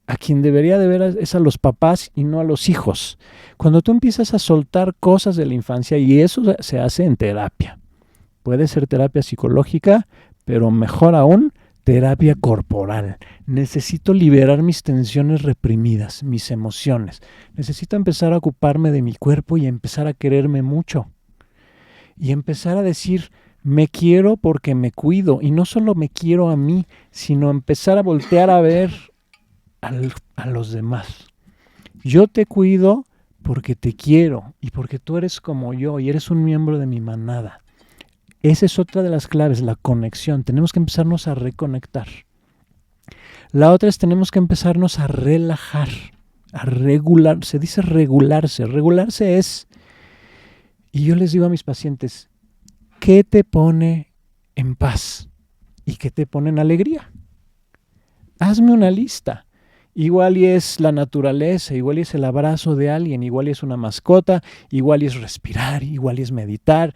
a quien debería de ver es a los papás y no a los hijos. Cuando tú empiezas a soltar cosas de la infancia, y eso se hace en terapia. Puede ser terapia psicológica, pero mejor aún, terapia corporal. Necesito liberar mis tensiones reprimidas, mis emociones. Necesito empezar a ocuparme de mi cuerpo y empezar a quererme mucho. Y empezar a decir, me quiero porque me cuido. Y no solo me quiero a mí, sino empezar a voltear a ver a los demás. Yo te cuido porque te quiero y porque tú eres como yo y eres un miembro de mi manada. Esa es otra de las claves, la conexión. Tenemos que empezarnos a reconectar. La otra es tenemos que empezarnos a relajar, a regular. Se dice regularse. Regularse es, y yo les digo a mis pacientes, ¿qué te pone en paz y qué te pone en alegría? Hazme una lista. Igual y es la naturaleza, igual y es el abrazo de alguien, igual y es una mascota, igual y es respirar, igual y es meditar.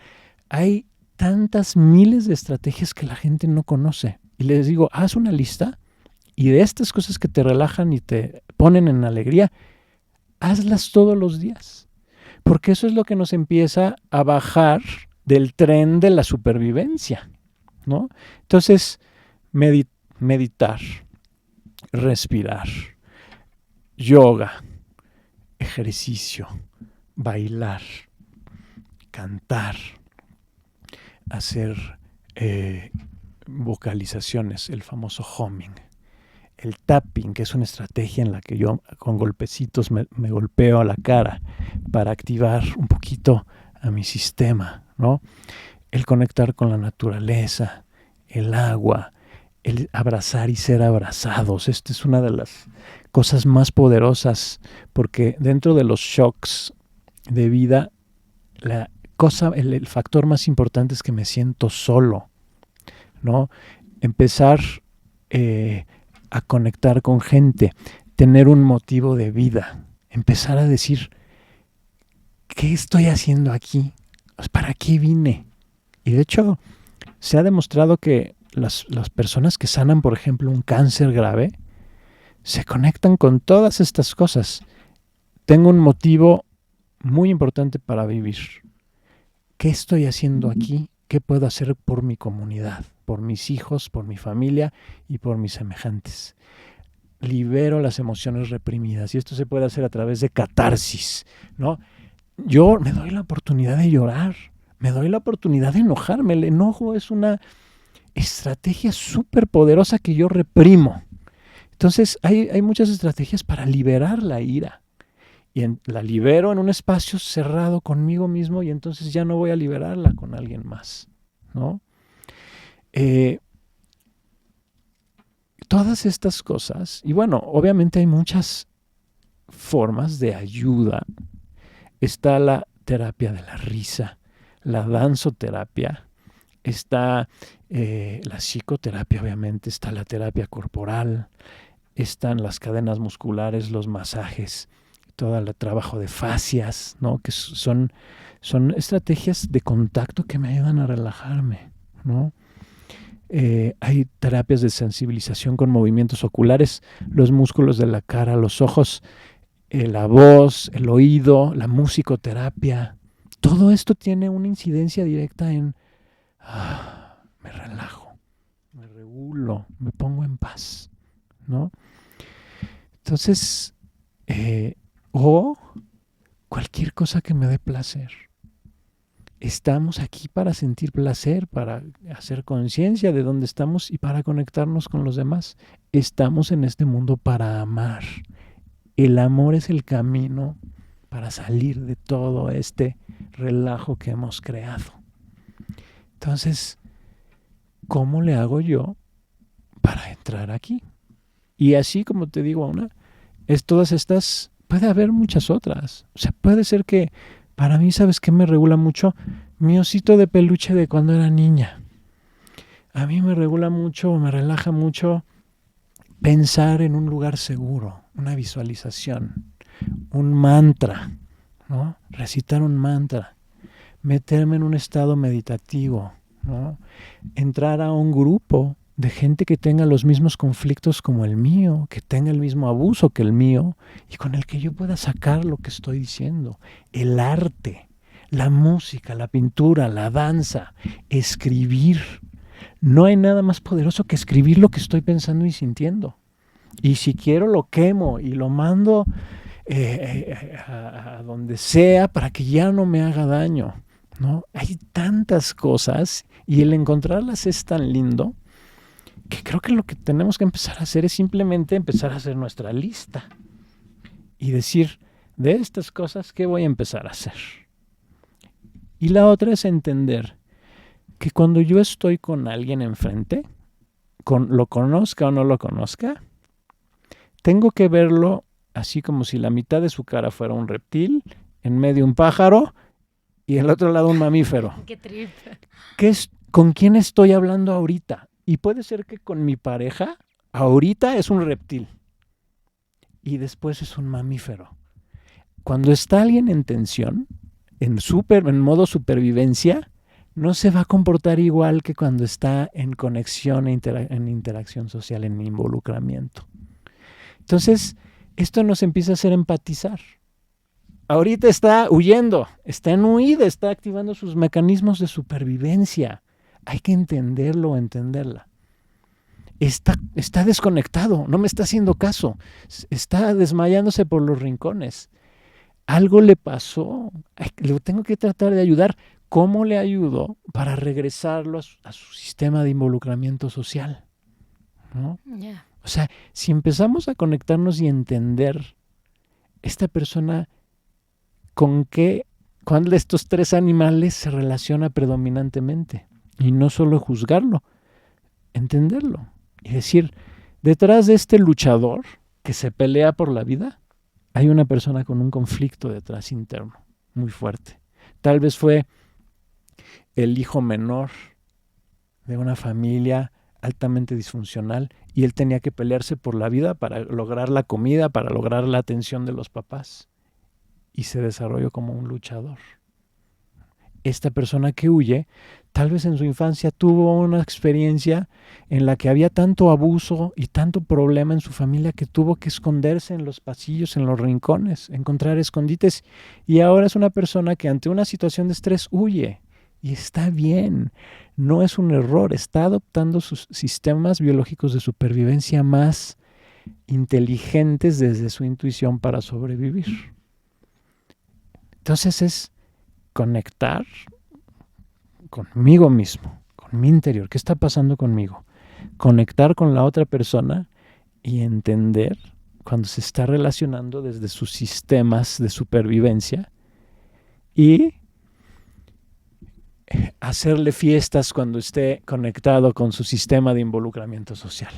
Hay tantas miles de estrategias que la gente no conoce. Y les digo, haz una lista y de estas cosas que te relajan y te ponen en alegría, hazlas todos los días. porque eso es lo que nos empieza a bajar del tren de la supervivencia, ¿no? Entonces, meditar, respirar, yoga, ejercicio, bailar, cantar, hacer vocalizaciones, el famoso humming, el tapping, que es una estrategia en la que yo con golpecitos me golpeo a la cara para activar un poquito a mi sistema, ¿no? El conectar con la naturaleza, el agua, el abrazar y ser abrazados. Esta es una de las cosas más poderosas, porque dentro de los shocks de vida, el factor más importante es que me siento solo, ¿no? Empezar a conectar con gente, tener un motivo de vida, empezar a decir, ¿qué estoy haciendo aquí? ¿Para qué vine? Y de hecho, se ha demostrado que las personas que sanan, por ejemplo, un cáncer grave, se conectan con todas estas cosas. Tengo un motivo muy importante para vivir. ¿Qué estoy haciendo aquí? ¿Qué puedo hacer por mi comunidad, por mis hijos, por mi familia y por mis semejantes? Libero las emociones reprimidas, y esto se puede hacer a través de catarsis, ¿no? Yo me doy la oportunidad de llorar, me doy la oportunidad de enojarme. El enojo es una estrategia súper poderosa que yo reprimo. Entonces hay muchas estrategias para liberar la ira. Y la libero en un espacio cerrado conmigo mismo, y entonces ya no voy a liberarla con alguien más, ¿no? Todas estas cosas, y bueno, obviamente hay muchas formas de ayuda. Está la terapia de la risa, la danzoterapia, está la psicoterapia, obviamente, está la terapia corporal, están las cadenas musculares, los masajes, todo el trabajo de fascias, ¿no? Que son estrategias de contacto que me ayudan a relajarme, ¿no? Hay terapias de sensibilización con movimientos oculares, los músculos de la cara, los ojos, la voz, el oído, la musicoterapia. Todo esto tiene una incidencia directa en me relajo, me regulo, me pongo en paz, ¿no? Entonces, o cualquier cosa que me dé placer. Estamos aquí para sentir placer, para hacer conciencia de dónde estamos y para conectarnos con los demás. Estamos en este mundo para amar. El amor es el camino para salir de todo este relajo que hemos creado. Entonces, ¿cómo le hago yo para entrar aquí? Y así como te digo, es todas estas, puede haber muchas otras. O sea, puede ser que para mí, ¿sabes qué me regula mucho? Mi osito de peluche de cuando era niña. A mí me regula mucho, me relaja mucho pensar en un lugar seguro, una visualización, un mantra, ¿no? Recitar un mantra, meterme en un estado meditativo, ¿no? Entrar a un grupo de gente que tenga los mismos conflictos como el mío, que tenga el mismo abuso que el mío y con el que yo pueda sacar lo que estoy diciendo. El arte, la música, la pintura, la danza, escribir. No hay nada más poderoso que escribir lo que estoy pensando y sintiendo. Y si quiero lo quemo y lo mando a donde sea para que ya no me haga daño, ¿no? Hay tantas cosas y el encontrarlas es tan lindo que creo que lo que tenemos que empezar a hacer es simplemente empezar a hacer nuestra lista y decir, de estas cosas, ¿qué voy a empezar a hacer? Y la otra es entender que cuando yo estoy con alguien enfrente, lo conozca o no lo conozca, tengo que verlo así como si la mitad de su cara fuera un reptil, en medio un pájaro y el otro lado un mamífero.
¡Qué trip!
¿Con quién estoy hablando ahorita? Y puede ser que con mi pareja, ahorita es un reptil y después es un mamífero. Cuando está alguien en tensión, en modo supervivencia, no se va a comportar igual que cuando está en conexión, en interacción social, en involucramiento. Entonces, esto nos empieza a hacer empatizar. ahorita está huyendo, está en huida, está activando sus mecanismos de supervivencia. Hay que entenderlo, entenderla. Está desconectado, no me está haciendo caso, está desmayándose por los rincones. Algo le pasó, lo tengo que tratar de ayudar. ¿Cómo le ayudo para regresarlo a su sistema de involucramiento social? ¿No?
Yeah.
O sea, si empezamos a conectarnos y entender esta persona cuál de estos tres animales se relaciona predominantemente, y no solo juzgarlo, entenderlo y decir, detrás de este luchador que se pelea por la vida, hay una persona con un conflicto detrás interno muy fuerte. Tal vez fue el hijo menor de una familia altamente disfuncional y él tenía que pelearse por la vida para lograr la comida, para lograr la atención de los papás, y se desarrolló como un luchador. Esta persona que huye, tal vez en su infancia tuvo una experiencia en la que había tanto abuso y tanto problema en su familia que tuvo que esconderse en los pasillos, en los rincones, encontrar escondites, y ahora es una persona que ante una situación de estrés huye. Y está bien, no es un error, está adoptando sus sistemas biológicos de supervivencia más inteligentes desde su intuición para sobrevivir. Entonces es conectar conmigo mismo, con mi interior, ¿qué está pasando conmigo? Conectar con la otra persona y entender cuando se está relacionando desde sus sistemas de supervivencia y hacerle fiestas cuando esté conectado con su sistema de involucramiento social.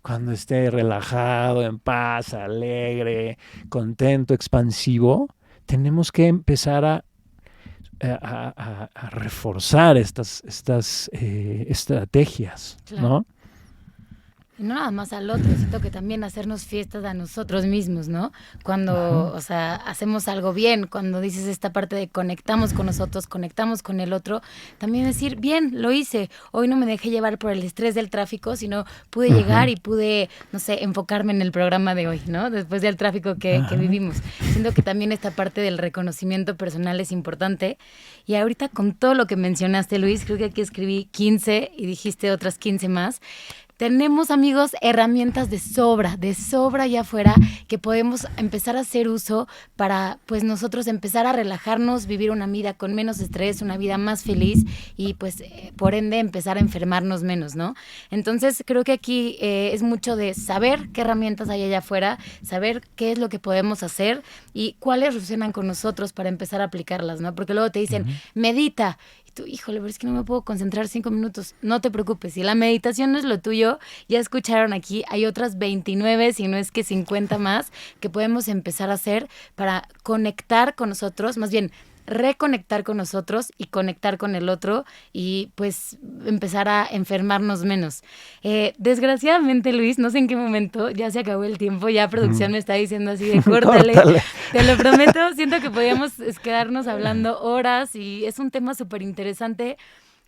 Cuando esté relajado, en paz, alegre, contento, expansivo, tenemos que empezar a reforzar estas estrategias,
claro.
¿no?
Y no nada más al otro, siento que también hacernos fiestas a nosotros mismos, ¿no? Cuando, o sea, hacemos algo bien, cuando dices esta parte de conectamos con nosotros, conectamos con el otro, también decir, bien, lo hice, hoy no me dejé llevar por el estrés del tráfico, sino pude llegar y pude, no sé, enfocarme en el programa de hoy, ¿no? Después del tráfico que vivimos. Siento que también esta parte del reconocimiento personal es importante. Y ahorita con todo lo que mencionaste, Luis, creo que aquí escribí 15 y dijiste otras 15 más. Tenemos, amigos, herramientas de sobra allá afuera que podemos empezar a hacer uso para, pues, nosotros empezar a relajarnos, vivir una vida con menos estrés, una vida más feliz y, pues, por ende, empezar a enfermarnos menos, ¿no? Entonces, creo que aquí es mucho de saber qué herramientas hay allá afuera, saber qué es lo que podemos hacer y cuáles resuenan con nosotros para empezar a aplicarlas, ¿no? Porque luego te dicen, medita. Tú, híjole, pero es que no me puedo concentrar 5 minutos. No te preocupes, si la meditación no es lo tuyo, ya escucharon aquí, hay otras 29, si no es que 50 más, que podemos empezar a hacer para conectar con nosotros, más bien reconectar con nosotros y conectar con el otro y pues empezar a enfermarnos menos. Desgraciadamente, Luis, no sé en qué momento, ya se acabó el tiempo, ya producción me está diciendo así de córtale. Te lo prometo, siento que podíamos quedarnos hablando horas y es un tema súper interesante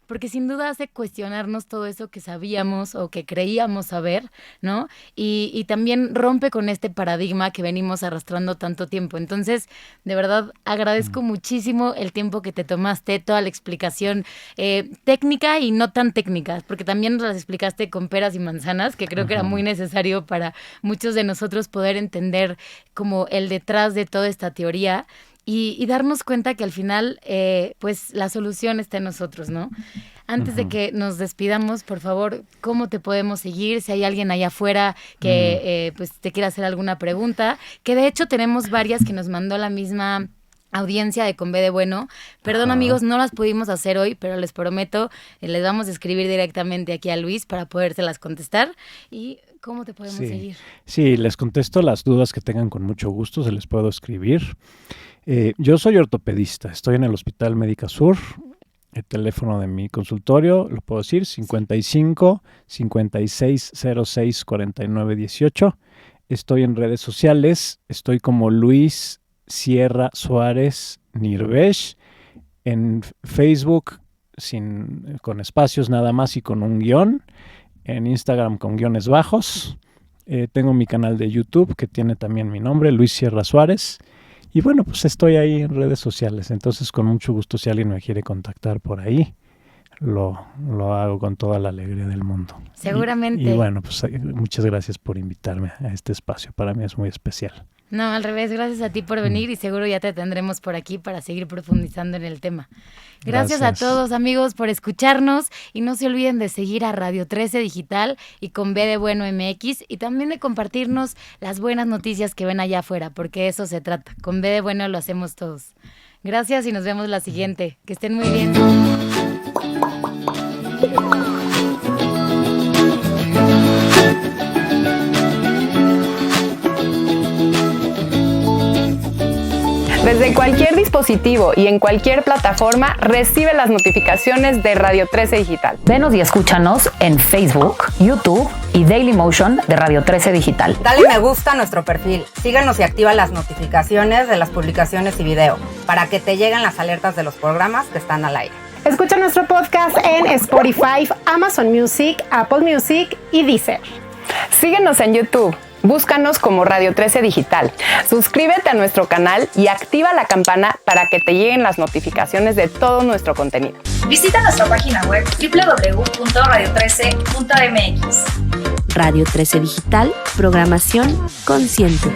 porque sin duda hace cuestionarnos todo eso que sabíamos o que creíamos saber, ¿no? Y también rompe con este paradigma que venimos arrastrando tanto tiempo. Entonces, de verdad, agradezco muchísimo el tiempo que te tomaste, toda la explicación técnica y no tan técnica, porque también nos las explicaste con peras y manzanas, que creo que era muy necesario para muchos de nosotros poder entender como el detrás de toda esta teoría. Y darnos cuenta que al final, pues, la solución está en nosotros, ¿no? Antes de que nos despidamos, por favor, ¿cómo te podemos seguir? Si hay alguien allá afuera que pues te quiera hacer alguna pregunta, que de hecho tenemos varias que nos mandó la misma audiencia de Con B de Bueno. Perdón, amigos, no las pudimos hacer hoy, pero les prometo, les vamos a escribir directamente aquí a Luis para podérselas contestar. Y ¿cómo te podemos seguir?
Sí, les contesto las dudas que tengan con mucho gusto, se les puedo escribir. Yo soy ortopedista, estoy en el Hospital Médica Sur. El teléfono de mi consultorio, lo puedo decir, 55 56 06 49 18. Estoy en redes sociales, estoy como Luis Sierra Suárez Nirvesh, en Facebook con espacios nada más y con un guión, en Instagram con guiones bajos. Tengo mi canal de YouTube que tiene también mi nombre, Luis Sierra Suárez. Y bueno, pues estoy ahí en redes sociales, entonces con mucho gusto si alguien me quiere contactar por ahí, lo hago con toda la alegría del mundo.
Seguramente.
Y bueno, pues muchas gracias por invitarme a este espacio, para mí es muy especial.
No, al revés, gracias a ti por venir y seguro ya te tendremos por aquí para seguir profundizando en el tema. Gracias a todos, amigos, por escucharnos y no se olviden de seguir a Radio 13 Digital y con B de Bueno MX y también de compartirnos las buenas noticias que ven allá afuera, porque de eso se trata. Con B de Bueno lo hacemos todos. Gracias y nos vemos la siguiente. Que estén muy bien.
Desde cualquier dispositivo y en cualquier plataforma, recibe las notificaciones de Radio 13 Digital.
Venos y escúchanos en Facebook, YouTube y Dailymotion de Radio 13 Digital.
Dale me gusta a nuestro perfil, síguenos y activa las notificaciones de las publicaciones y video para que te lleguen las alertas de los programas que están al aire.
Escucha nuestro podcast en Spotify, Amazon Music, Apple Music y Deezer.
Síguenos en YouTube. Búscanos como Radio 13 Digital. Suscríbete a nuestro canal y activa la campana para que te lleguen las notificaciones de todo nuestro contenido.
Visita nuestra página web www.radio13.mx.
Radio 13 Digital, programación consciente.